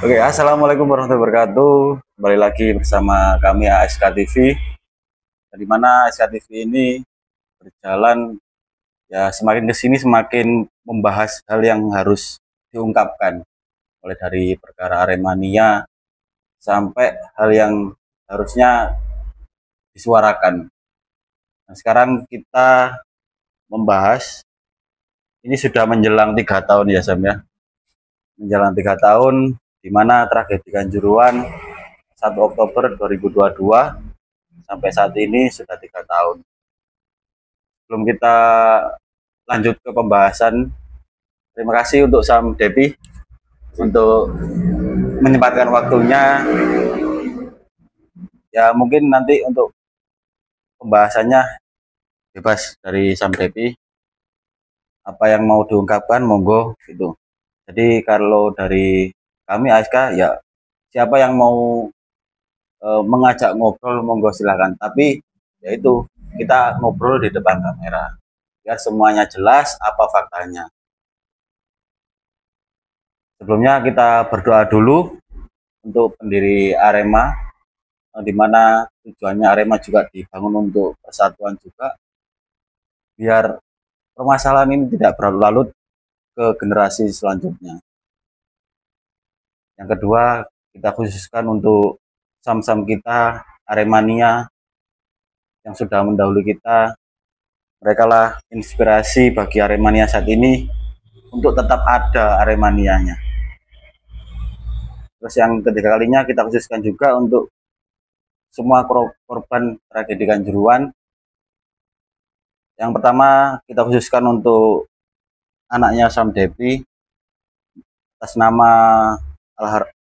Oke, assalamualaikum warahmatullahi wabarakatuh. Kembali lagi bersama kami ASK TV, di mana ASK TV ini berjalan ya semakin ke sini semakin membahas hal yang harus diungkapkan, mulai dari perkara Aremania sampai hal yang harusnya disuarakan. Nah, sekarang kita membahas ini sudah menjelang 3 tahun ya Sam ya, menjelang 3 tahun di mana tragedi Kanjuruhan 1 Oktober 2022 sampai saat ini sudah 3 tahun. Sebelum kita lanjut ke pembahasan, terima kasih untuk Sam Depi untuk menyempatkan waktunya. Ya mungkin nanti untuk pembahasannya bebas dari Sam Depi. Apa yang mau diungkapkan monggo gitu. Jadi kalau dari kami ASK ya siapa yang mau mengajak ngobrol monggo silakan. Tapi yaitu kita ngobrol di depan kamera biar semuanya jelas apa faktanya. Sebelumnya kita berdoa dulu untuk pendiri Arema, di mana tujuannya Arema juga dibangun untuk persatuan juga, biar permasalahan ini tidak berlarut ke generasi selanjutnya. Yang kedua, kita khususkan untuk sam-sam kita, Aremania, yang sudah mendahului kita. Mereka lah inspirasi bagi Aremania saat ini untuk tetap ada Aremanianya. Terus yang ketiga kalinya kita khususkan juga untuk semua korban tragedi Kanjuruhan. Yang pertama kita khususkan untuk anaknya Sam Depi atas nama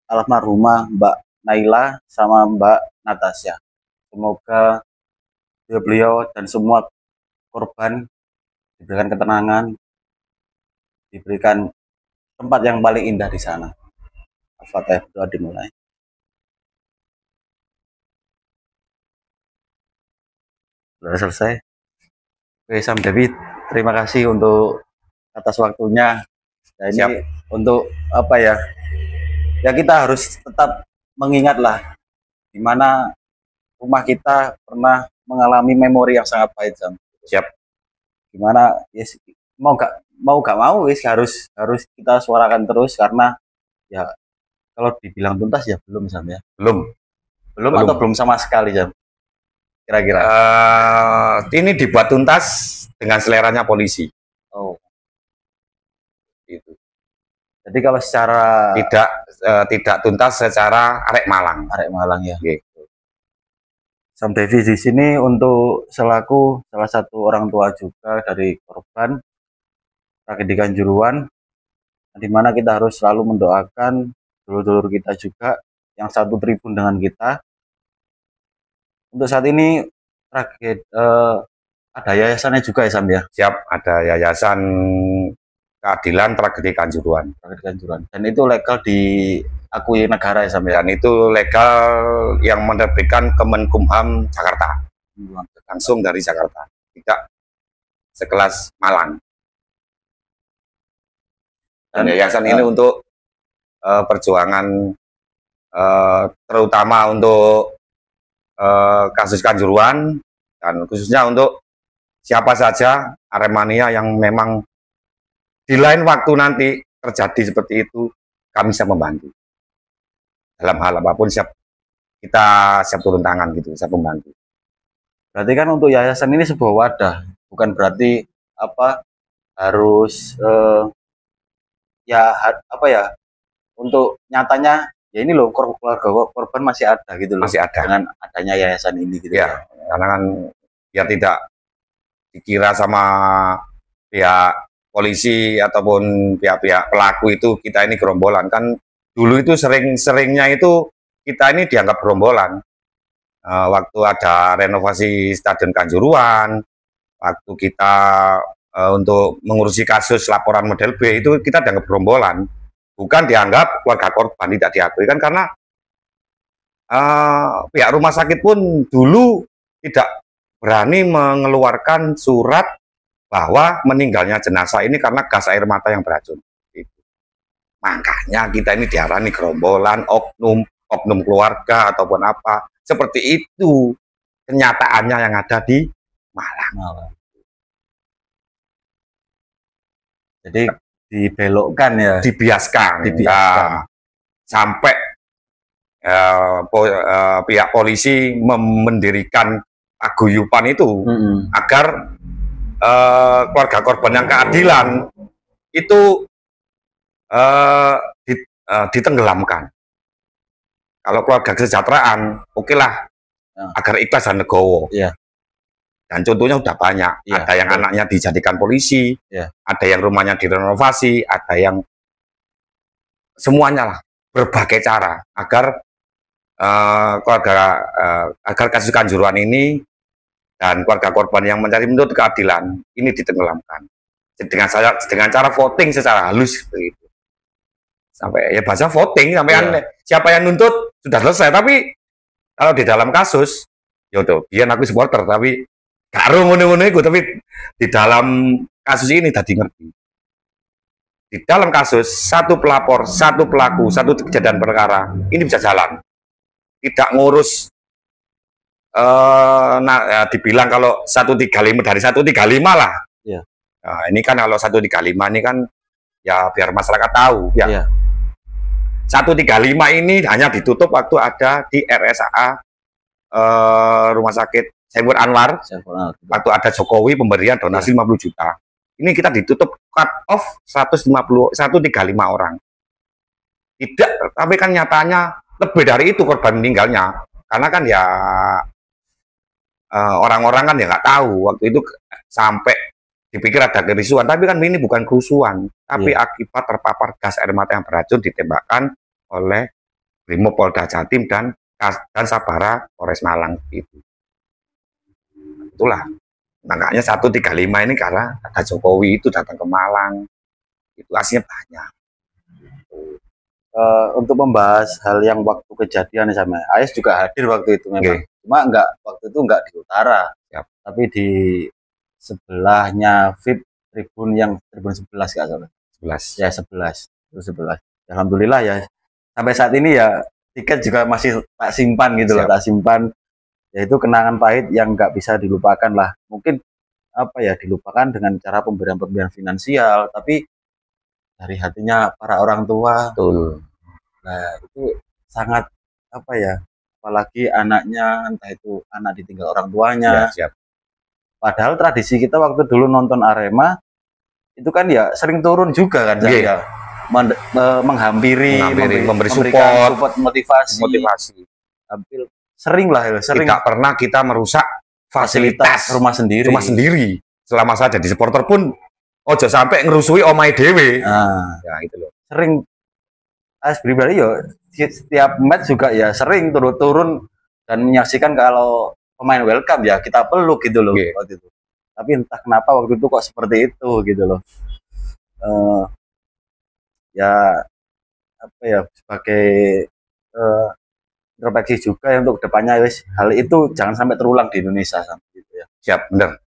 almarhumah Mbak Naila sama Mbak Natasha. Semoga beliau dan semua korban diberikan ketenangan, diberikan tempat yang paling indah di sana. Al-Fatihah, doa dimulai. Sudah selesai. Oke, Sam Devi, terima kasih untuk atas waktunya. Nah, ini siap. Untuk apa ya? Ya kita harus tetap mengingatlah di mana rumah kita pernah mengalami memori yang sangat pahit, Sam. Siap. Gimana? Yes, mau gak mau, yes, harus kita suarakan terus karena ya kalau dibilang tuntas ya belum, Sam ya. Belum atau belum sama sekali, Sam. Kira-kira ini dibuat tuntas dengan seleranya polisi. Oh, itu. Jadi kalau secara tidak tuntas secara arek Malang ya. Gitu. Sam Devi di sini untuk selaku salah satu orang tua juga dari korban tragedi Kanjuruhan, di mana kita harus selalu mendoakan dulur-dulur kita juga yang satu tribun dengan kita. Untuk saat ini ada yayasannya juga ya Sam ya? Siap, ada yayasan keadilan tragedi Kanjuruhan. Dan itu legal diakui negara ya Sam ya? Dan itu legal yang menerbitkan Kemenkumham Jakarta. Langsung dari Jakarta. Tidak sekelas Malang. Dan yayasan ini untuk perjuangan terutama untuk kasus Kanjuruhan dan khususnya untuk siapa saja Aremania yang memang di lain waktu nanti terjadi seperti itu, kami siap membantu dalam hal apapun, kita siap turun tangan gitu, siap membantu. Berarti kan untuk yayasan ini sebuah wadah, bukan berarti apa harus untuk nyatanya ya ini loh keluarga korban masih ada gitu loh. Masih ada. Dengan adanya yayasan ini gitu ya. Karena kan biar tidak dikira sama pihak polisi ataupun pihak-pihak pelaku itu kita ini gerombolan. Kan dulu itu seringnya itu kita ini dianggap gerombolan. Waktu ada renovasi Stadion Kanjuruhan, waktu kita untuk mengurusi kasus laporan model B itu kita dianggap gerombolan. Bukan dianggap keluarga korban, tidak diakui kan karena pihak rumah sakit pun dulu tidak berani mengeluarkan surat bahwa meninggalnya jenazah ini karena gas air mata yang beracun. Makanya kita ini diarani gerombolan, oknum keluarga ataupun apa. Seperti itu kenyataannya yang ada di Malang. Jadi dibelokkan ya, dibiaskan. Ya, sampai pihak polisi mendirikan paguyuban itu agar keluarga korban yang keadilan itu ditenggelamkan. Kalau keluarga kesejahteraan, oke lah, agar ikhlas dan legowo. Dan contohnya udah banyak. Ada yang anaknya dijadikan polisi, ada yang rumahnya direnovasi, ada yang semuanya lah, berbagai cara agar agar kasus Kanjuruhan ini dan keluarga korban yang mencari menuntut keadilan ini ditenggelamkan dengan cara voting secara halus begitu. Sampai ya bahasa voting sampai siapa yang nuntut sudah selesai. Tapi kalau di dalam kasus yaudah biar aku supporter tapi karo ngono-ngono iku, tapi di dalam kasus ini tadi ngerti. Di dalam kasus satu pelapor, satu pelaku, satu kejadian perkara ini bisa jalan. Tidak ngurus dibilang kalau 135 dari 135 lah. Nah, ini kan kalau 135 ini kan ya biar masyarakat tahu ya. 135 ini hanya ditutup waktu ada di RSAA Rumah Sakit Saiful Anwar. Waktu ada Jokowi pemberian donasi 50 juta. Ini kita ditutup cut off 135 orang. Tidak, tapi kan nyatanya lebih dari itu korban meninggalnya. Karena kan ya orang-orang kan ya nggak tahu waktu itu sampai dipikir ada kerusuhan, tapi kan ini bukan kerusuhan, tapi akibat terpapar gas air mata yang beracun ditembakkan oleh Brimopolda Jatim dan Sabara Polres Malang itu. Itulah makanya 135 ini karena ada Jokowi itu datang ke Malang, itu aslinya banyak. Untuk membahas hal yang waktu kejadian sama AS juga hadir waktu itu memang. Cuma waktu itu enggak di utara, tapi di sebelahnya VIP tribun yang tribun 11 nggak salah. 11. Ya 11. Itu 11. Alhamdulillah ya. Sampai saat ini ya tiket juga masih tak simpan gitu loh, tak simpan. Ya itu kenangan pahit yang nggak bisa dilupakan lah. Mungkin apa ya dilupakan dengan cara pemberian finansial, tapi dari hatinya para orang tua. Betul. Nah itu sangat apa ya, apalagi anaknya, entah itu anak ditinggal orang tuanya. Padahal tradisi kita waktu dulu nonton Arema itu kan ya sering turun juga kan, menghampiri, memberi support, motivasi. Hampir sering lah, sering. Tidak pernah kita merusak fasilitas rumah sendiri. Selama saya jadi supporter pun ojo sampai ngerusui omai dewe. Ya itu loh. Sering. As pribadi ya setiap match juga ya sering turun dan menyaksikan kalau pemain welcome ya kita peluk gitu loh waktu itu. Tapi entah kenapa waktu itu kok seperti itu gitu loh. Ya apa ya sebagai introspeksi juga ya untuk kedepannya wis hal itu jangan sampai terulang di Indonesia gitu ya. Siap, benar.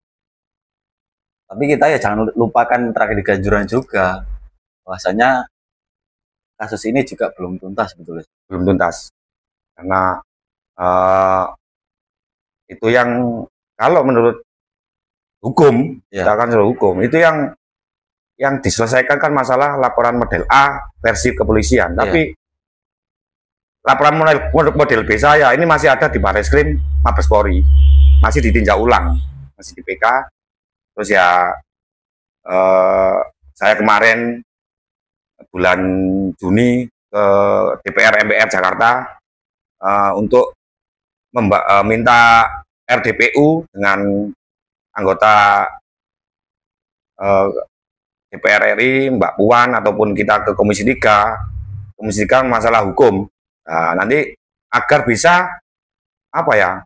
Tapi kita ya jangan lupakan tragedi Kanjuruhan juga. Bahwasanya kasus ini juga belum tuntas sebetulnya. Belum tuntas. Karena itu yang kalau menurut hukum, itu yang diselesaikan kan masalah laporan model A versi kepolisian. Tapi laporan model B saya ini masih ada di Barreskrim Mabes Polri, masih ditinjau ulang, masih di PK. Terus ya saya kemarin bulan Juni ke DPR MPR Jakarta untuk minta RDPU dengan anggota DPR RI Mbak Puan ataupun kita ke Komisi 3 masalah hukum. Nah, nanti agar bisa apa ya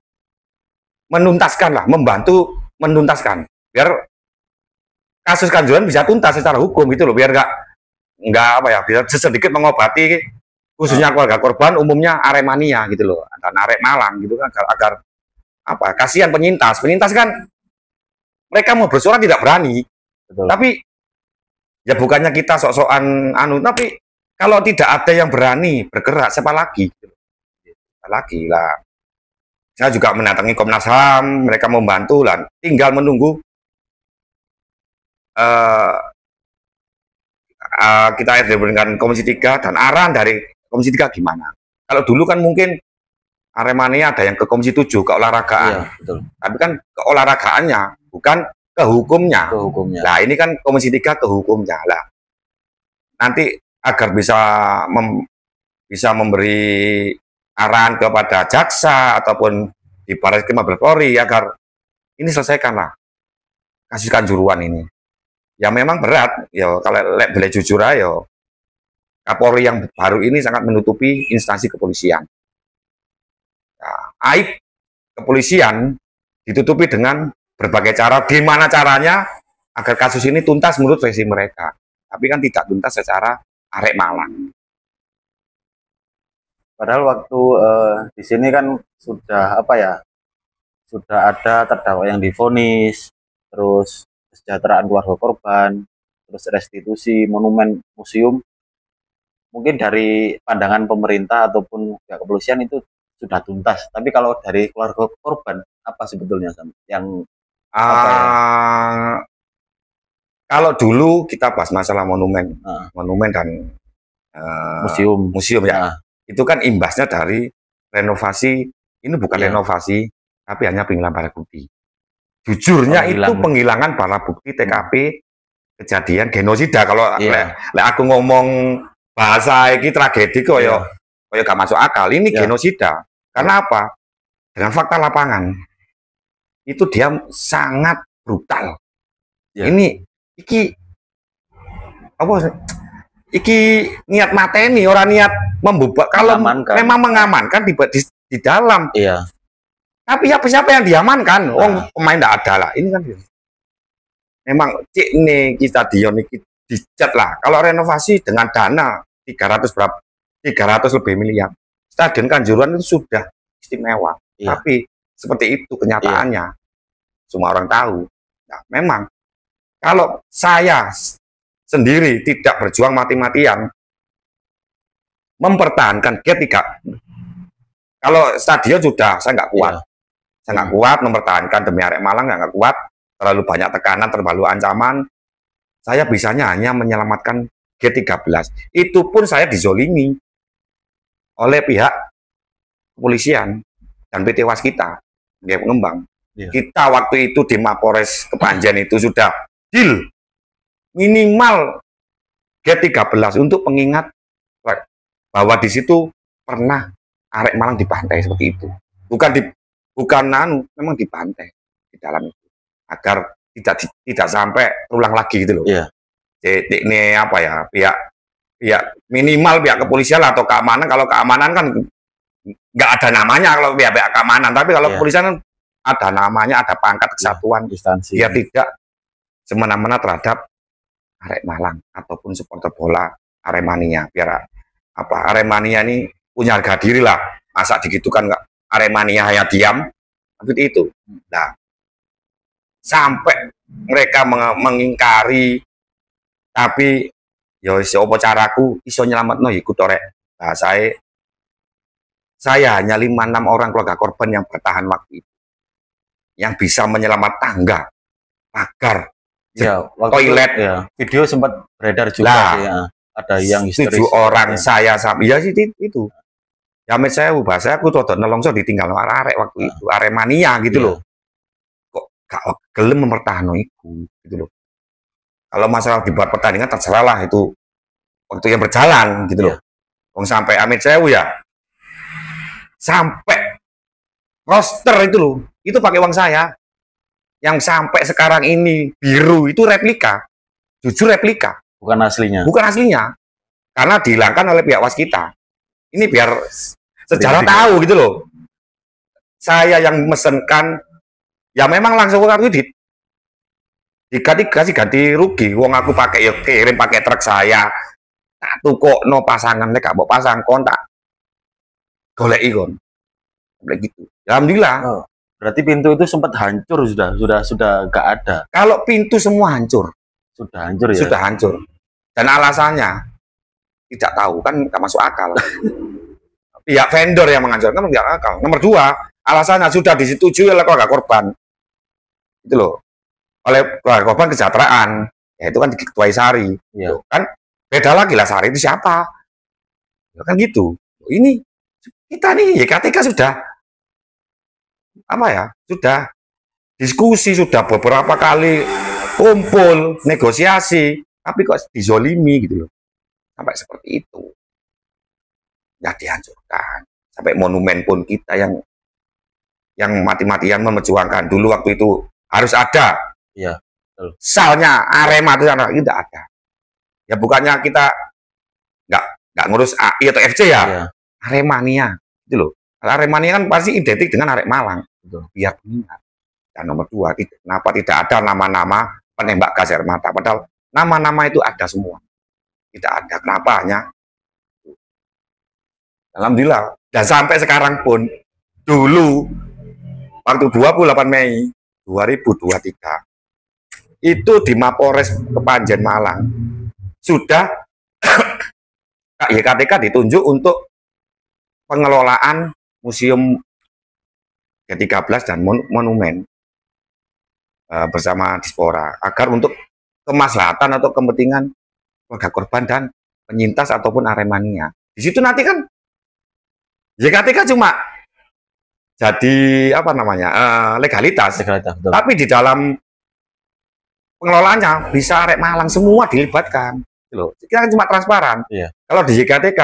menuntaskan lah, membantu menuntaskan biar kasus Kanjuruhan bisa tuntas secara hukum gitu loh, biar nggak apa ya, bisa sedikit mengobati khususnya keluarga korban umumnya Aremania gitu loh, dan Arek Malang gitu kan, agar apa, kasihan penyintas kan mereka mau bersuara tidak berani. Betul. Tapi ya bukannya kita sok-sokan tapi Kalau tidak ada yang berani bergerak, siapa lagi? Siapa lagi lah. Saya juga mendatangi Komnas HAM, mereka membantu lah. Tinggal menunggu kita dengan Komisi 3 dan arahan dari Komisi 3 gimana. Kalau dulu kan mungkin Aremania ada yang ke Komisi 7, keolahragaan. Iya, betul. Tapi kan keolahragaannya, bukan ke hukumnya. Ke hukumnya. Nah, ini kan Komisi 3 ke hukumnya. Lah, nanti agar bisa memberi arahan kepada jaksa ataupun di Barreskrim Mabes Polri agar ini selesaikanlah kasus Kanjuruhan ini. Ya memang berat, ya kalau boleh jujur aja, Kapolri yang baru ini sangat menutupi instansi kepolisian. Nah, aib kepolisian ditutupi dengan berbagai cara. Gimana caranya agar kasus ini tuntas menurut versi mereka, tapi kan tidak tuntas secara Arek Malang. Padahal waktu di sini kan sudah sudah ada terdakwa yang divonis, terus kesejahteraan keluarga korban, terus restitusi monumen museum. Mungkin dari pandangan pemerintah ataupun pihak kepolisian itu sudah tuntas. Tapi kalau dari keluarga korban apa sebetulnya yang kalau dulu kita bahas masalah monumen dan museum ya. Itu kan imbasnya dari renovasi, ini bukan renovasi, tapi hanya penghilangan barang bukti. Jujurnya itu penghilangan barang bukti TKP kejadian genosida. Kalau aku ngomong bahasa ini tragedi kok ya gak masuk akal. Ini genosida. Karena apa? Dengan fakta lapangan. Itu dia sangat brutal. Ini iki niat mateni, orang niat membuat. Kalau memang mengamankan di dalam. Iya. Tapi siapa yang diamankan? Pemain tidak ada lah. Ini kan memang cik nih kita stadion ini dicat lah. Kalau renovasi dengan dana 300 lebih miliar. Stadion Kanjuruhan itu sudah istimewa. Iya. Tapi seperti itu kenyataannya. Semua orang tahu. Nah, memang kalau saya sendiri tidak berjuang mati-matian mempertahankan G3. Kalau stadion sudah saya nggak kuat. Saya nggak kuat mempertahankan demi Arek Malang, nggak kuat. Terlalu banyak tekanan, terlalu ancaman. Saya bisanya hanya menyelamatkan G13. Itu pun saya dizolimi oleh pihak kepolisian dan PT Waskita, dia pengembang. Kita waktu itu di Mapores Kepanjen itu sudah deal minimal G13 untuk pengingat bahwa di situ pernah Arek Malang dibantai seperti itu. Memang dibantai di dalam itu agar tidak sampai terulang lagi gitu loh. Jadi ini apa ya, pihak minimal pihak kepolisian atau keamanan. Kalau keamanan kan nggak ada namanya kalau pihak keamanan, tapi kalau kepolisian kan ada namanya, ada pangkat kesatuan instansi. Dia tidak semena-mena terhadap Arek Malang ataupun supporter bola Aremania. Biar Aremania ini punya harga diri lah. Masa digitukan nggak Aremania hanya diam, seperti itu. Nah, sampai mereka mengingkari, tapi ya apa caraku iso nyelametno iku torek. Nah, saya hanya 5-6 orang keluarga korban yang bertahan waktu itu, yang bisa menyelamat tangga, pagar, toilet. Video sempat beredar juga. Ada yang 7 orang saya sampai sih itu. Ya saya bahasa aku tuh nelongso ditinggal arek waktu itu Aremania gitu loh. Kok gak gelem mempertahankan itu gitu loh. Kalau masalah dibuat pertandingan terserah lah, itu waktu yang berjalan gitu loh. Sampai Amit Sewu ya. Sampai roster itu loh, itu pakai uang saya. Yang sampai sekarang ini biru itu replika. Jujur replika. Bukan aslinya. Bukan aslinya. Karena dihilangkan oleh pihak Waskita. Ini biar sejarah tahu gitu loh. Saya yang mesenkan, ya memang langsung kartu dikasih ganti rugi. Wong aku pakai ya kirim pakai truk saya. Tak tukokno pasangan nek gak mbok pasang kontak. Goleki kon. Kayak gitu. Alhamdulillah. Berarti pintu itu sempat hancur, sudah gak ada. Kalau pintu semua hancur. Sudah hancur ya. Sudah hancur. Dan alasannya tidak tahu kan nggak masuk akal. Pihak vendor yang mengancurkan nggak akal. Nomor dua, alasannya sudah disetujui oleh keluarga korban, itu loh, oleh keluarga korban kesejahteraan, ya itu kan diketuai Sari, Iya. kan beda lagi lah Sari itu siapa, ya, kan gitu. Ini kita nih YKTK sudah apa ya, sudah diskusi, sudah beberapa kali kumpul negosiasi, tapi kok dizolimi gitu loh, sampai seperti itu, nggak dihancurkan, sampai monumen pun kita yang mati-matian memperjuangkan dulu waktu itu harus ada. Iya. Salnya Arema itu tidak ada. Ya bukannya kita nggak ngurus AI atau FC ya. Iya. Aremania itu loh. Aremania kan pasti identik dengan Arek Malang. Betul. Biar ingat. Dan nomor dua, kenapa tidak ada nama-nama penembak gas air mata? Padahal nama-nama itu ada semua. Tidak ada. Kenapa hanya? Alhamdulillah. Dan sampai sekarang pun dulu waktu 28 Mei 2023 itu di Mapores Kepanjen Malang sudah YKTK ditunjuk untuk pengelolaan museum G13 dan monumen bersama Dispora agar untuk kemaslahatan atau kepentingan keluarga korban dan penyintas ataupun Aremania. Di situ nanti kan YKTK cuma jadi apa namanya legalitas, betul. tapi di dalam pengelolaannya bisa Arek Malang semua dilibatkan, loh. Kita cuma transparan. Iya. Kalau di YKTK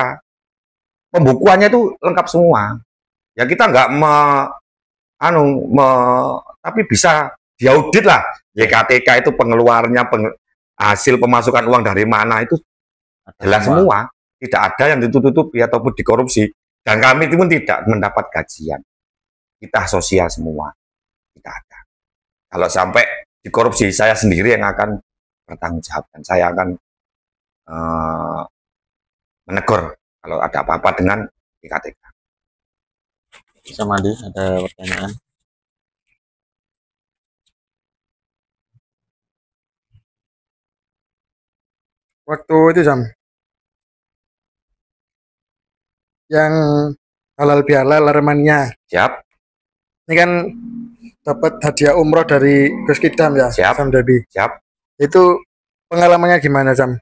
pembukuannya itu lengkap semua. Ya kita nggak tapi bisa diaudit lah. YKTK itu pengeluarannya, hasil pemasukan uang dari mana itu jelas semua. Tidak ada yang ditutup-tutupi ataupun dikorupsi. Dan kami itu pun tidak mendapat gajian. Kita sosial semua. Tidak ada. Kalau sampai dikorupsi, saya sendiri yang akan bertanggung jawab. Dan saya akan menegur kalau ada apa-apa dengan YKTK. Bisa Mandi, ada pertanyaan? Waktu itu yang halal bihalal Aremania. Siap. Ini kan dapat hadiah umroh dari Gus Kidam ya. Siap. Sam Debi. Siap. Itu pengalamannya gimana Sam?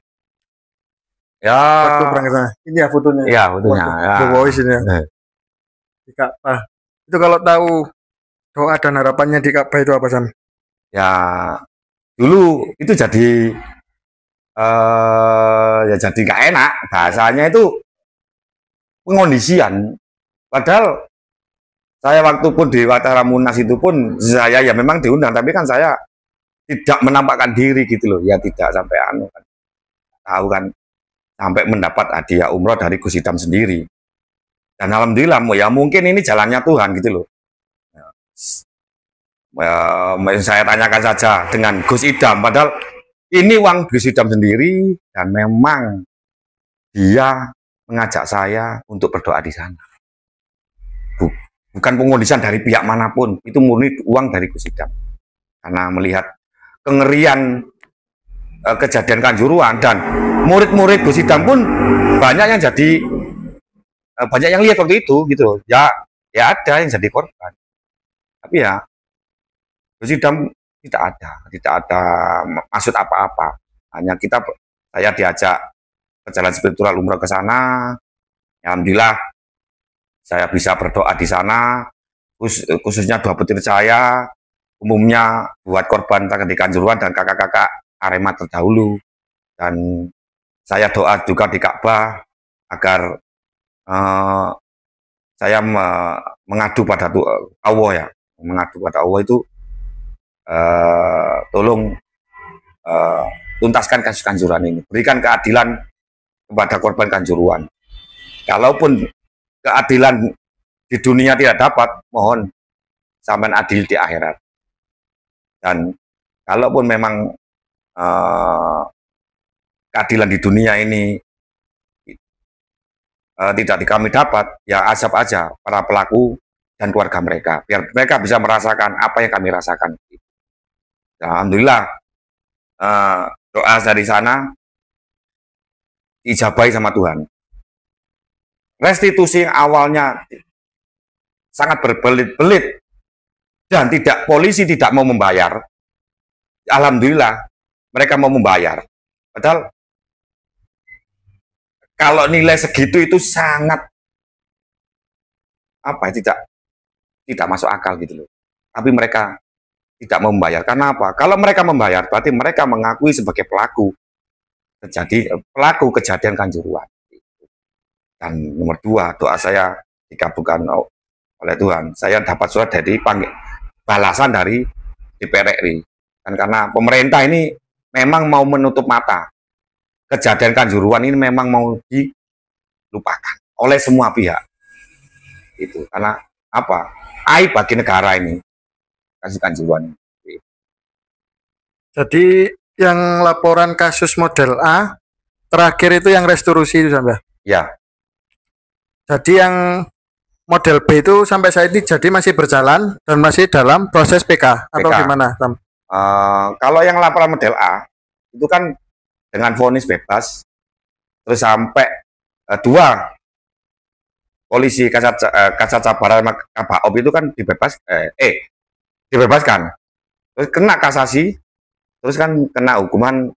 Ya. Waktu berangkat sana. Ini ya fotonya. Iya fotonya. Ya. The Voice ini ya. Di Ka'bah. Itu kalau tahu doa dan harapannya di Ka'bah itu apa Sam? Ya dulu itu jadi ya jadi nggak enak bahasanya itu pengondisian. Padahal saya waktu pun di acara Munas itu pun saya ya memang diundang, tapi kan saya tidak menampakkan diri gitu loh. Ya tidak sampai kan. Tahu kan sampai mendapat hadiah umroh dari Gus Idam sendiri. Dan alhamdulillah ya mungkin ini jalannya Tuhan gitu loh. Saya tanyakan saja dengan Gus Idam, padahal ini uang Gus Idam sendiri dan memang dia mengajak saya untuk berdoa di sana. Bukan pengondisian dari pihak manapun, itu murni uang dari Gus Idam. Karena melihat kengerian kejadian Kanjuruhan dan murid-murid Gus Idam pun banyak yang jadi banyak yang lihat waktu itu gitu. Ya ada yang jadi korban. Tapi ya Gus Idam tidak ada maksud apa-apa. Hanya saya diajak perjalanan spiritual umroh ke sana. Alhamdulillah saya bisa berdoa di sana, khususnya dua petir saya, umumnya buat korban tragedi Kanjuruhan dan kakak-kakak Arema terdahulu. Dan saya doa juga di Ka'bah agar saya mengadu pada Allah ya, mengadu pada Allah itu tolong tuntaskan kasus Kanjuruhan ini, berikan keadilan kepada korban Kanjuruhan. Kalaupun keadilan di dunia tidak dapat, mohon sampean adil di akhirat. Dan kalaupun memang keadilan di dunia ini tidak kami dapat, ya azab aja para pelaku dan keluarga mereka, biar mereka bisa merasakan apa yang kami rasakan. Alhamdulillah doa dari sana diijabahi sama Tuhan. Restitusi yang awalnya sangat berbelit-belit dan polisi tidak mau membayar, alhamdulillah mereka mau membayar. Padahal kalau nilai segitu itu sangat tidak masuk akal gitu loh. Tapi mereka tidak mau membayar. Karena apa? Kalau mereka membayar, berarti mereka mengakui sebagai pelaku kejadian Kanjuruhan. Dan nomor 2, doa saya dikabulkan oleh Tuhan. Saya dapat surat dari balasan dari DPR RI. Dan karena pemerintah ini memang mau menutup mata. Kejadian Kanjuruhan ini memang mau dilupakan oleh semua pihak. Itu karena apa? Aib bagi negara ini. Kasus Kanjuruhan. Jadi yang laporan kasus model A terakhir itu yang restitusi itu sampai. Ya. Jadi yang model B itu sampai saat ini jadi masih berjalan dan masih dalam proses PK atau gimana, Sam? Kalau yang laporan model A itu kan dengan vonis bebas, terus sampai 2 polisi Kasat Sabara sama Kabak itu kan dibebaskan, terus kena kasasi, terus kan kena hukuman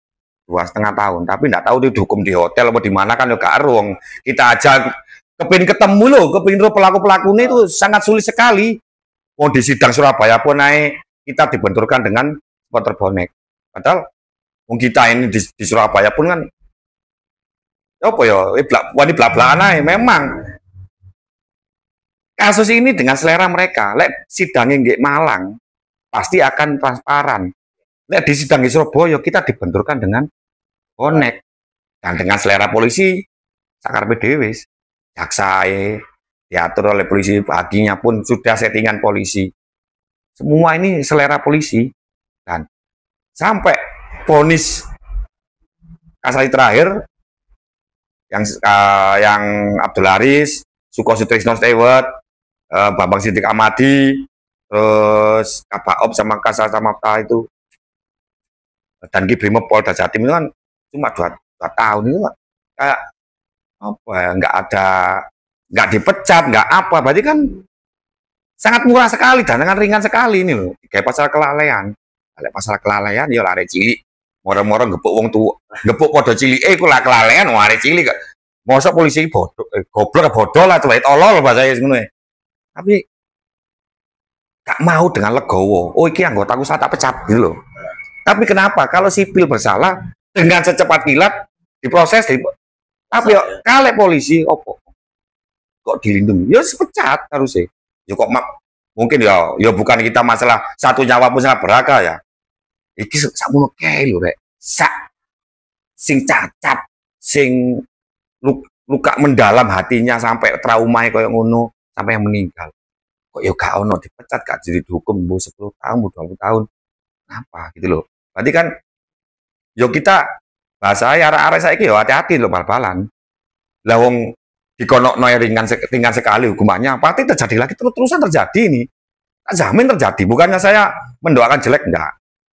2,5 tahun, tapi nggak tahu dihukum di hotel atau di mana kan juga arung. Kita aja kepingin ketemu loh, kepingin pelaku-pelakunya itu sangat sulit sekali. Mau di sidang Surabaya pun naik, kita dibenturkan dengan supporter bonek. Padahal kita ini di Surabaya pun kan apa ya, wani belak-belakan aja. Memang kasus ini dengan selera mereka. Lek sidangnya di Malang pasti akan transparan. Lek di sidang di Surabaya kita dibenturkan dengan bonek. Dan dengan selera polisi sakar PDW. Jaksa diatur oleh polisi, baginya pun sudah settingan polisi. Semua ini selera polisi. Dan sampai vonis kasasi terakhir yang Abdul Haris, Suko Sutrisno Stewart, Bambang Sidik Amadi, terus Kabak Op sama Kasat Samapta itu, dan Ki Brimob Polda Jatim itu kan cuma 2 tahun itu kayak apa ya, nggak dipecat, nggak apa, berarti kan sangat murah sekali dan dengan ringan sekali ini loh. Kayak pasal kelalaian, ya lari cilik, moro-moro gepuk wong tua, gepuk podo cilik, iku lah kelalaian, lari cilik, mosok polisi goblok bodoh lah, coba tolol bahasa ngono. Tapi gak mau dengan legowo, oh iki anggotaku saya tak pecat gitu loh. Tapi kenapa kalau sipil bersalah dengan secepat kilat diproses, tapi kalau polisi opo kok dilindungi, ya sepecat harusnya. Ya kok mungkin ya bukan kita masalah satu nyawa pun sangat berharga ya. Iki sakmono kae lho rek. Sing cacat, sing luka mendalam hatinya sampai trauma kayak ngono, sampai yang meninggal. Kok ya gak ono dipecat, gak jadi dihukum 10 tahun, 20 tahun. Kenapa gitu loh. Berarti kan yo kita bahasa arek-arek saiki yo hati-hati loh bal-balan. Lah wong dikonokno ringan sekali hukumannya, pasti terjadi lagi terus-terusan terjadi ini. Tak jamin terjadi, bukannya saya mendoakan jelek enggak.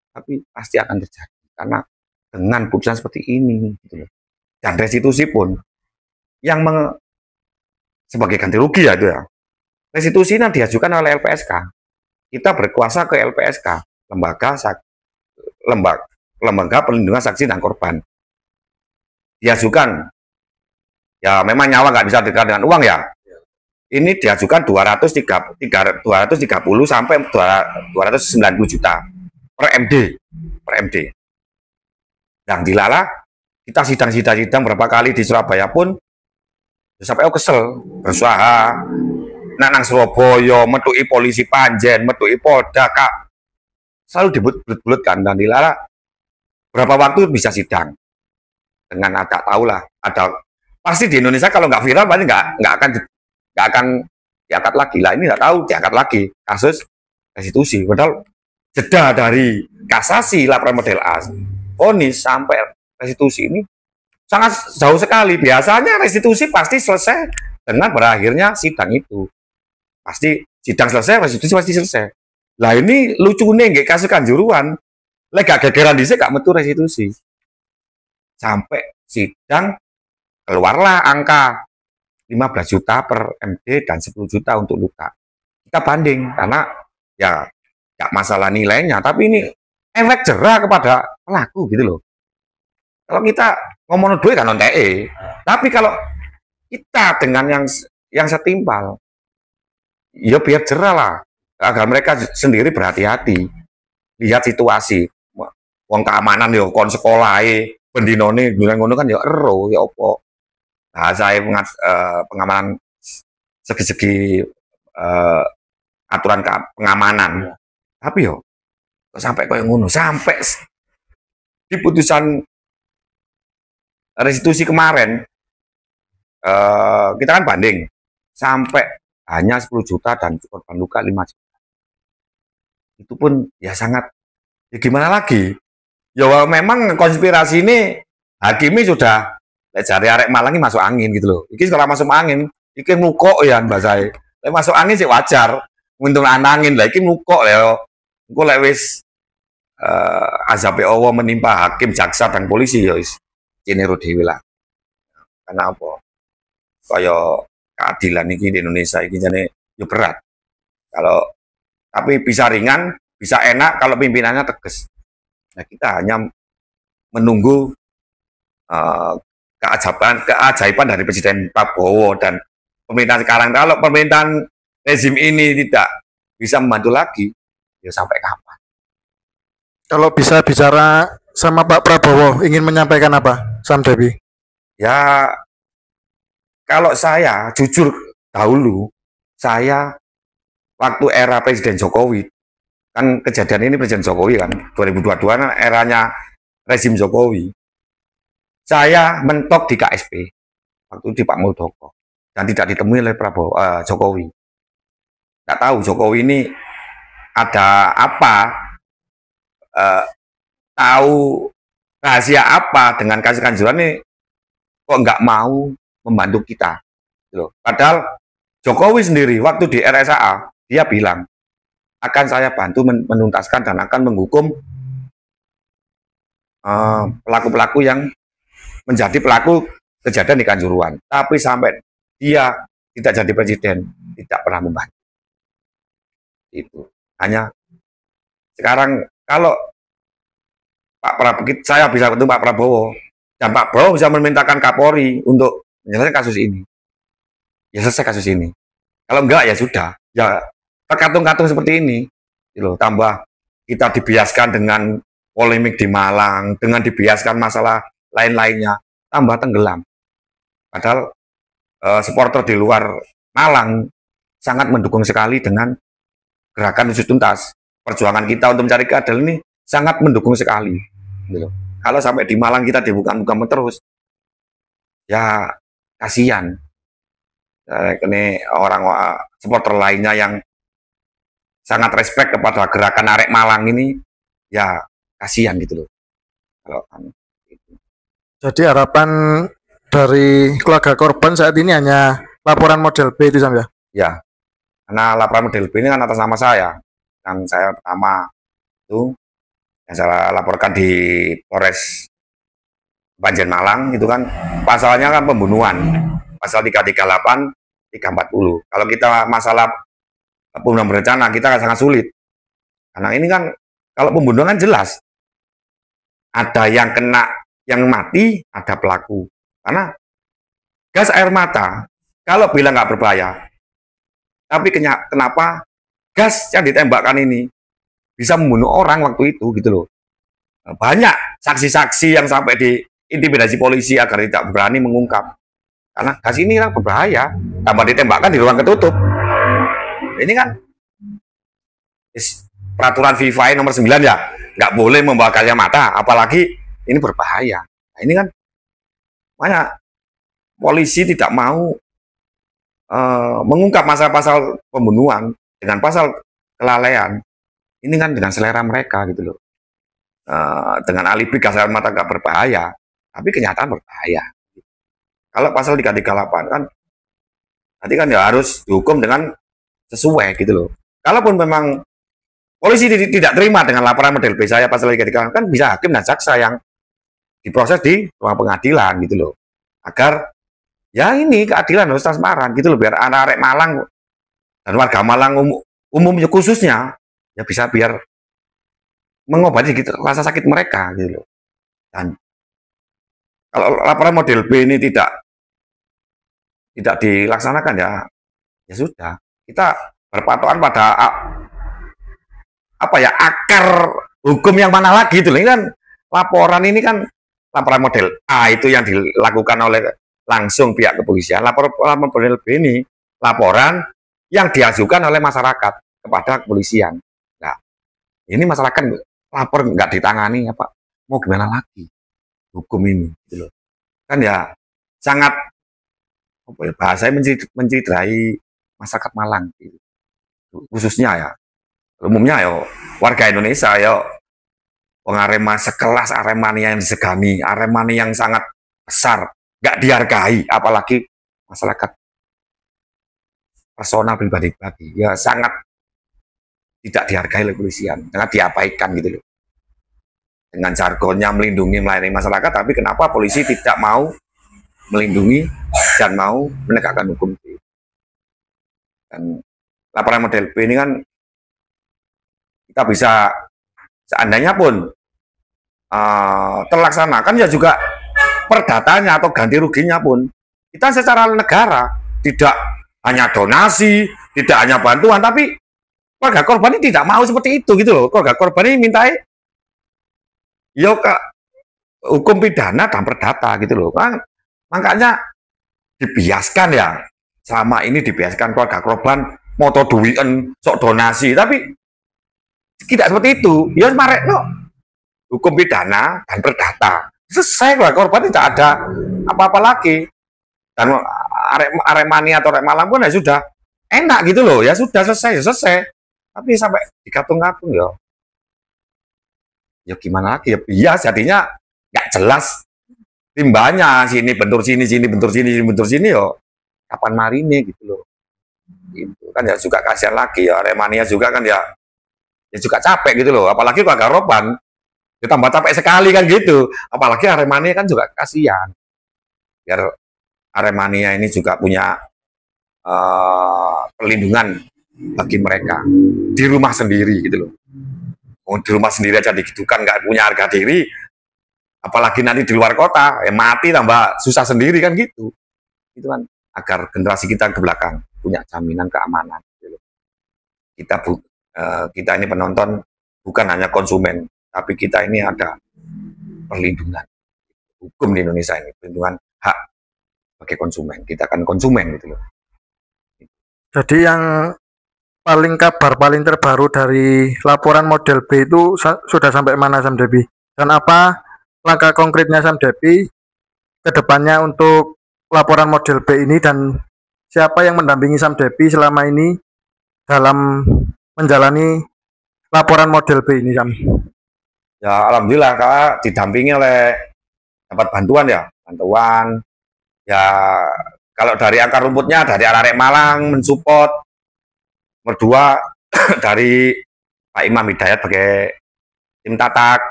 Tapi pasti akan terjadi karena dengan putusan seperti ini gitu loh. Dan restitusi pun yang sebagai ganti rugi ya itu ya. Restitusi yang diajukan oleh LPSK. Kita berkuasa ke LPSK, lembaga perlindungan saksi dan korban. Diajukan, ya memang nyawa nggak bisa ditukar dengan uang ya. Ini diajukan 230 sampai 290 juta per MD. Yang dilala, kita sidang berapa kali di Surabaya pun, sampai aku kesel, berusaha, nang Surabaya, metui polisi Panjen, metui Polda, Kak, selalu dibulut-bulutkan, dan dilala, berapa waktu bisa sidang, dengan ada tahu lah, ada pasti di Indonesia kalau nggak viral pasti nggak akan diangkat lagi lah, ini nggak tahu diangkat lagi kasus restitusi. Padahal jeda dari kasasi laporan model A, vonis sampai restitusi ini sangat jauh sekali. Biasanya restitusi pasti selesai dengan berakhirnya sidang itu, pasti sidang selesai, restitusi pasti selesai. Lah ini lucu nih kasus Kanjuruhan, gak gegeran dhisik gak metu restitusi sampai sidang keluarlah angka 15 juta per MD dan 10 juta untuk luka. Kita banding karena ya nggak masalah nilainya, tapi ini efek jerah kepada pelaku gitu loh. Kalau kita ngomong duit kan non-TE, tapi kalau kita dengan yang setimpal, ya biar jerah lah, agar mereka sendiri berhati-hati, lihat situasi, wong keamanan yo kon sekolah bendinone ngono kan ya ero ya opo. Nah, saya pengamanan segi-segi aturan pengamanan. Tapi yo sampai koyo ngono, sampai di putusan restitusi kemarin kita kan banding sampai hanya 10 juta dan korban luka 5 juta. Itu pun ya sangat ya gimana lagi? Ya memang konspirasi ini hakimi sudah jari arek Malang ini masuk angin gitu loh. Iki setelah masuk angin, iki ngukok ya mbak saya. Masuk angin sih wajar. Untung angin lah, iki ngukok ya. Engko lek wis azabe Allah menimpa hakim, jaksa dan polisi ya wis cinero dhewe lah. Karena apa? Kaya keadilan iki di Indonesia iki jane ya berat. Kalau tapi bisa ringan, bisa enak kalau pimpinannya tegas. Nah, kita hanya menunggu keajaiban dari Presiden Prabowo dan pemerintahan sekarang. Kalau pemerintahan rezim ini tidak bisa membantu lagi, ya sampai kapan? Kalau bisa bicara sama Pak Prabowo, ingin menyampaikan apa, Sam Debi? Ya, kalau saya jujur dahulu, saya waktu era Presiden Jokowi, kan kejadian ini Presiden Jokowi kan, 2022 kan eranya rezim Jokowi. Saya mentok di KSP waktu di Pak Muldoko dan tidak ditemui oleh Jokowi. Nggak tahu Jokowi ini ada apa, tahu rahasia apa dengan kasus Kanjuruhan ini kok nggak mau membantu kita. Padahal Jokowi sendiri waktu di RSAA dia bilang akan saya bantu menuntaskan dan akan menghukum pelaku-pelaku yang menjadi pelaku kejadian di Kanjuruhan. Tapi sampai dia tidak jadi presiden, tidak pernah membantu. Itu hanya sekarang kalau Pak Prabowo, saya bisa ketemu Pak Prabowo dan Pak Prabowo bisa memintakan Kapolri untuk menyelesaikan kasus ini. Ya selesai kasus ini. Kalau enggak ya sudah, ya terkatung-katung seperti ini. Gitu, tambah kita dibiaskan dengan polemik di Malang, dengan dibiaskan masalah lain-lainnya, tambah tenggelam. Padahal supporter di luar Malang sangat mendukung sekali dengan gerakan usut tuntas. Perjuangan kita untuk mencari keadilan ini sangat mendukung sekali. Gitu. Kalau sampai di Malang kita dibuka-buka terus, ya kasihan. Ini orang supporter lainnya yang sangat respect kepada gerakan arek Malang ini, ya kasihan gitu loh. Kalau jadi harapan dari keluarga korban saat ini hanya laporan model B itu Sam ya? Ya, karena laporan model B ini kan atas nama saya. Yang saya pertama itu yang saya laporkan di Polres Banjar Malang itu kan pasalnya kan pembunuhan. Pasal 338, 340. Kalau kita masalah pembunuhan berencana kita sangat sulit. Karena ini kan kalau pembunuhan kan jelas. Ada yang kena, yang mati, ada pelaku. Karena gas air mata, kalau bilang nggak berbahaya, tapi kenapa gas yang ditembakkan ini bisa membunuh orang waktu itu gitu loh. Banyak saksi-saksi yang sampai diintimidasi polisi agar tidak berani mengungkap. Karena gas ini kan berbahaya, tambah ditembakkan di ruang tertutup. Ini kan peraturan FIFA nomor 9 ya, nggak boleh membawa gas air mata, apalagi ini berbahaya. Nah, ini kan banyak polisi tidak mau mengungkap pasal-pasal pembunuhan dengan pasal kelalaian. Ini kan dengan selera mereka gitu loh. Dengan alibi gas air mata nggak berbahaya, tapi kenyataan berbahaya. Kalau pasal 338 kan nanti kan ya harus dihukum dengan sesuai gitu loh. Kalaupun memang polisi tidak terima dengan laporan model B saya pasal 338 kan bisa hakim dan jaksa yang diproses di ruang pengadilan gitu loh. Agar Ya ini keadilan harus transparan gitu loh, biar anak-anak Malang dan warga Malang umumnya khususnya ya bisa biar mengobati gitu, rasa sakit mereka gitu loh. Dan kalau laporan model B ini tidak dilaksanakan ya ya sudah, kita berpatokan pada apa ya, akar hukum yang mana lagi itu. Ini kan laporan ini kan laporan model A itu yang dilakukan oleh langsung pihak kepolisian. Laporan model B ini laporan yang diajukan oleh masyarakat kepada kepolisian. Nah, ini masyarakat lapor nggak ditangani apa, mau gimana lagi hukum ini gitu loh. Kan ya sangat apa ya, bahasanya menciderai masyarakat Malang gitu. Khususnya ya, umumnya ya warga Indonesia ya, Arema sekelas Aremania yang disegani, Aremania yang sangat besar, nggak dihargai, apalagi masyarakat personal pribadi-pribadi, ya sangat tidak dihargai oleh kepolisian, sangat diabaikan gitu loh. Dengan jargonnya melindungi, melayani masyarakat, tapi kenapa polisi tidak mau melindungi dan mau menegakkan hukum itu? Dan laporan model B ini kan kita bisa, seandainya pun terlaksanakan ya juga perdatanya atau ganti ruginya pun kita secara negara tidak hanya donasi, tidak hanya bantuan, tapi keluarga korban ini tidak mau seperti itu gitu loh. Keluarga korban ini minta yo ke hukum pidana dan perdata gitu loh. Makanya dibiaskan ya, selama ini dibiaskan keluarga korban moto duwien sok donasi, tapi tidak seperti itu. Ya marek no, hukum pidana dan perdata selesai, keluarga korban tidak ada apa-apa lagi. Dan Aremania atau Arek Malang pun ya sudah enak gitu loh, ya sudah selesai, ya selesai. Tapi sampai dikatung-katung ya gimana lagi ya, bias jadinya nggak jelas timbanya, sini bentur sini, sini bentur sini, sini bentur sini yo, kapan marine gitu loh. Itu kan ya juga kasihan lagi ya, Aremania juga kan ya juga capek gitu loh, apalagi keluarga korban ditambah capek sekali kan gitu, apalagi Aremania kan juga kasihan. Biar Aremania ini juga punya perlindungan bagi mereka di rumah sendiri gitu loh. Di rumah sendiri aja digitukan, nggak punya harga diri, apalagi nanti di luar kota, ya mati tambah susah sendiri kan gitu. Itu kan agar generasi kita ke belakang punya jaminan keamanan. Gitu loh. Kita ini penonton bukan hanya konsumen, tapi kita ini ada perlindungan hukum di Indonesia ini, perlindungan hak sebagai konsumen. Kita kan konsumen gitu loh. Jadi yang kabar paling terbaru dari laporan model B itu sudah sampai mana Sam Debi? Dan apa langkah konkretnya Sam Debi ke depannya untuk laporan model B ini, dan siapa yang mendampingi Sam Debi selama ini dalam menjalani laporan model B ini, Sam? Ya alhamdulillah Kak, didampingi oleh dapat bantuan ya, ya kalau dari akar rumputnya dari arek Malang mensupport, berdua dari Pak Imam Hidayat sebagai tim tatak,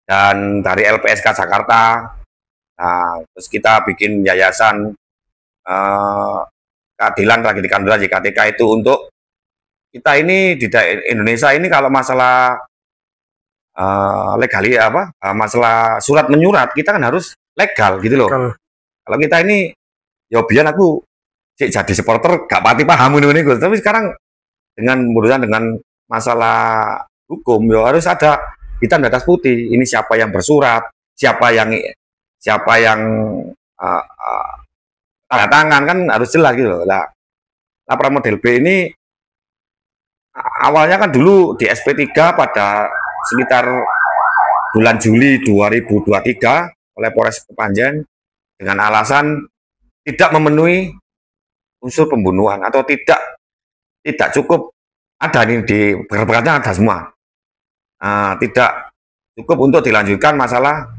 dan dari LPSK Jakarta. Nah, terus kita bikin yayasan keadilan tragedi Kanjuruhan JKTK itu untuk kita ini di Indonesia ini kalau masalah legali apa, masalah surat menyurat kita kan harus legal gitu loh. Kalau kita ini ya biar aku jadi supporter gak pati paham ini, tapi sekarang dengan urusan dengan masalah hukum ya harus ada hitam di atas putih. Ini siapa yang bersurat, siapa yang tanda tangan, kan harus jelas gitu loh. Nah, laporan model B ini awalnya kan dulu di SP3 pada sekitar bulan Juli 2023 oleh Polres Kepanjen dengan alasan tidak memenuhi unsur pembunuhan atau tidak cukup, ada nih di berkatnya ada semua, tidak cukup untuk dilanjutkan masalah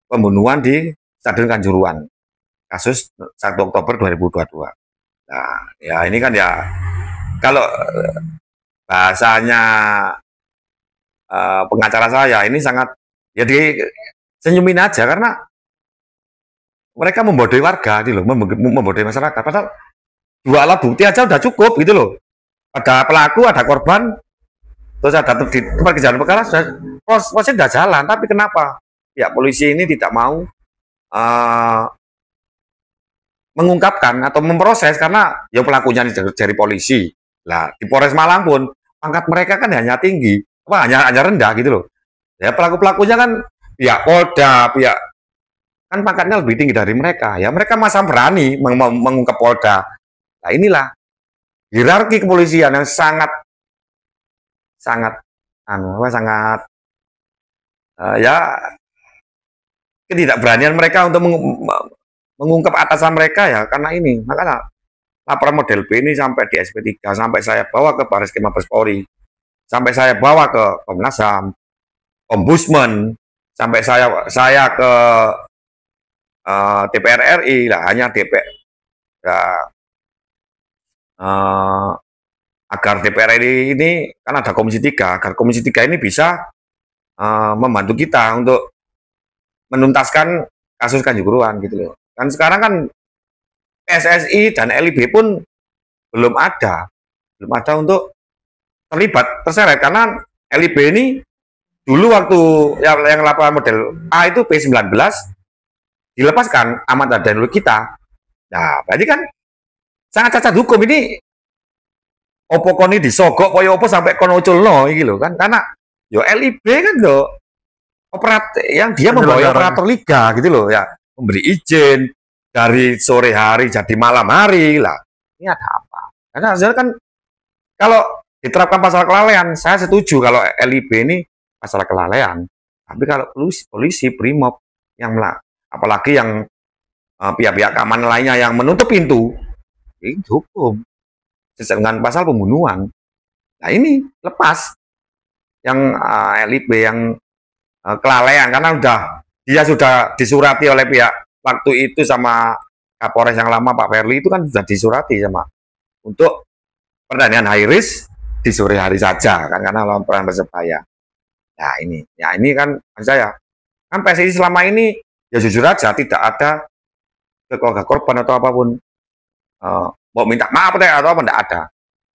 pembunuhan di Stadion Kanjuruhan kasus 1 Oktober 2022. Nah ya ini kan ya kalau bahasanya pengacara saya ini sangat jadi senyumin aja, karena mereka membodohi warga gitu loh, membodohi masyarakat. Padahal dua alat bukti aja udah cukup gitu loh. Ada pelaku, ada korban, terus ada di tempat kejadian perkara, prosesnya sudah jalan. Tapi kenapa pihak polisi ini tidak mau mengungkapkan atau memproses, karena ya pelakunya dari polisi. Lah di Polres Malang pun pangkat mereka kan hanya tinggi, hanya rendah gitu loh. Ya pelaku-pelakunya kan pihak Polda, pihak kan pangkatnya lebih tinggi dari mereka. Ya mereka masa berani mengungkap Polda. Nah inilah hierarki kepolisian yang sangat ya ketidakberanian mereka untuk mengungkap atasan mereka ya, karena ini. Makanya laporan model B ini sampai di SP3, sampai saya bawa ke Barreskrim Mabes Polri, sampai saya bawa ke Komnas HAM, Ombudsman, sampai saya ke DPR RI lah, hanya DPR ya, agar DPR RI ini kan ada Komisi 3, agar Komisi 3 ini bisa membantu kita untuk menuntaskan kasus Kanjuruhan gitu loh. Dan sekarang kan PSSI dan LIB pun belum ada untuk terlibat, terseret, karena LIB ini dulu waktu yang laporan model A itu P19 dilepaskan amat dan dulu kita. Nah, berarti kan sangat cacat hukum ini. Opo koni disogok koyo opo sampai kono uculno iki lho kan, karena yo LIB kan yo operator yang dia membawa operator liga gitu loh ya, memberi izin dari sore hari jadi malam hari lah. Ini ada apa? Karena hasilnya kan kalau diterapkan pasal kelalaian, saya setuju kalau LIB ini pasal kelalaian. Tapi kalau polisi Brimob yang apalagi yang pihak-pihak keamanan lainnya yang menutup pintu, ini hukum sesuai dengan pasal pembunuhan. Nah ini lepas yang LIB yang kelalaian, karena dia sudah disurati oleh pihak waktu itu sama Kapolres yang lama Pak Verly, itu kan sudah disurati sama untuk pertandingan high risk di sore hari saja kan, karena laporan Persebaya. Nah ini kan saya kan PSSI selama ini ya jujur aja tidak ada ke keluarga korban atau apapun mau minta maaf atau apa, tidak ada.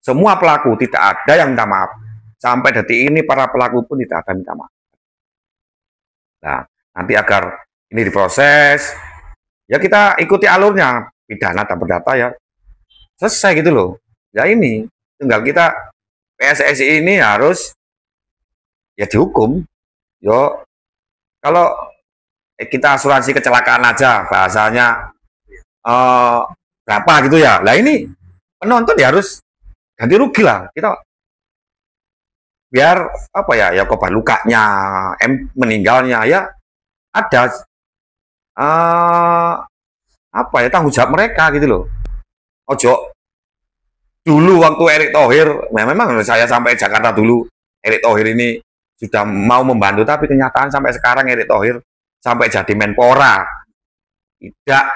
Semua pelaku tidak ada yang minta maaf. Sampai detik ini para pelaku pun tidak ada minta maaf. Nah, nanti agar ini diproses, ya kita ikuti alurnya, pidana dan perdata ya. Selesai gitu loh. Ya ini, tinggal kita PSSI ini harus ya dihukum. Yo, kalau kita asuransi kecelakaan aja bahasanya berapa gitu ya. Lah ini penonton ya harus ganti rugi lah. Kita biar apa ya korban lukanya, meninggalnya ya ada apa ya tanggung jawab mereka gitu loh. Ojo dulu waktu Erick Thohir, memang saya sampai Jakarta dulu, Erick Thohir ini sudah mau membantu, tapi kenyataan sampai sekarang Erick Thohir sampai jadi Menpora tidak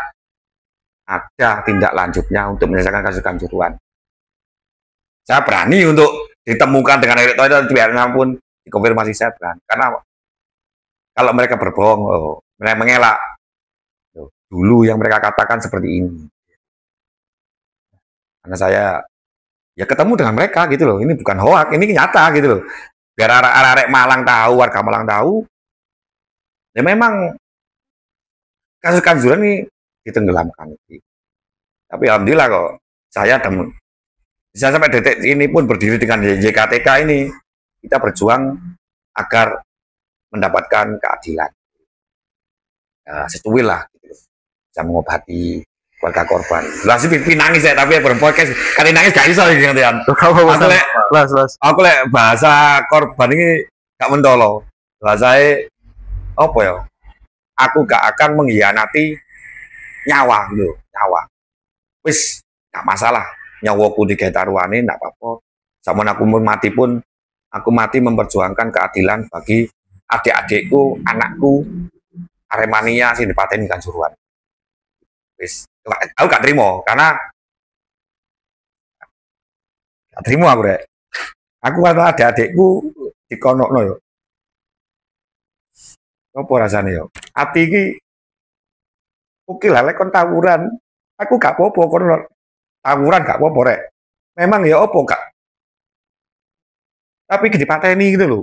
ada tindak lanjutnya untuk menyelesaikan kasus Kanjuruhan. Saya berani untuk ditemukan dengan Erick Thohir dan biarnya pun dikonfirmasi, saya berani. Karena kalau mereka berbohong, mereka mengelak. Dulu yang mereka katakan seperti ini. Karena saya ya ketemu dengan mereka gitu loh. Ini bukan hoak, ini nyata gitu loh. Biar arek Malang tahu, warga Malang tahu. Ya memang kasus Kanjuruhan ini ditenggelamkan. Tapi alhamdulillah kok saya sampai detik ini pun berdiri dengan JKTK ini, kita berjuang agar mendapatkan keadilan. Setuil lah, gitu. Bisa mengobati keluarga korban. Lah sih nangis ya, tapi berpodcast kali nangis gak bisa gitu kan. Aku lek bahasa korban ini gak mentolo. Bahasanya apa ya? Aku gak akan mengkhianati nyawa gitu, nyawa. Wis gak masalah, nyawaku digawe taruhane ndak apa-apa. Sama aku mati pun, aku mati memperjuangkan keadilan bagi adik-adikku, anakku, Aremania sih dipateni Kanjuruhan. Wis, aku gak terima karena gak terima aku rek. Aku kata adik-adikku dikonokno yo. Apa rasane yo? Ati iki Oke lah, lek kon tawuran, aku gak apa-apa kon tawuran gak apa-apa rek. Memang ya apa gak? Tapi dipateni gitu loh.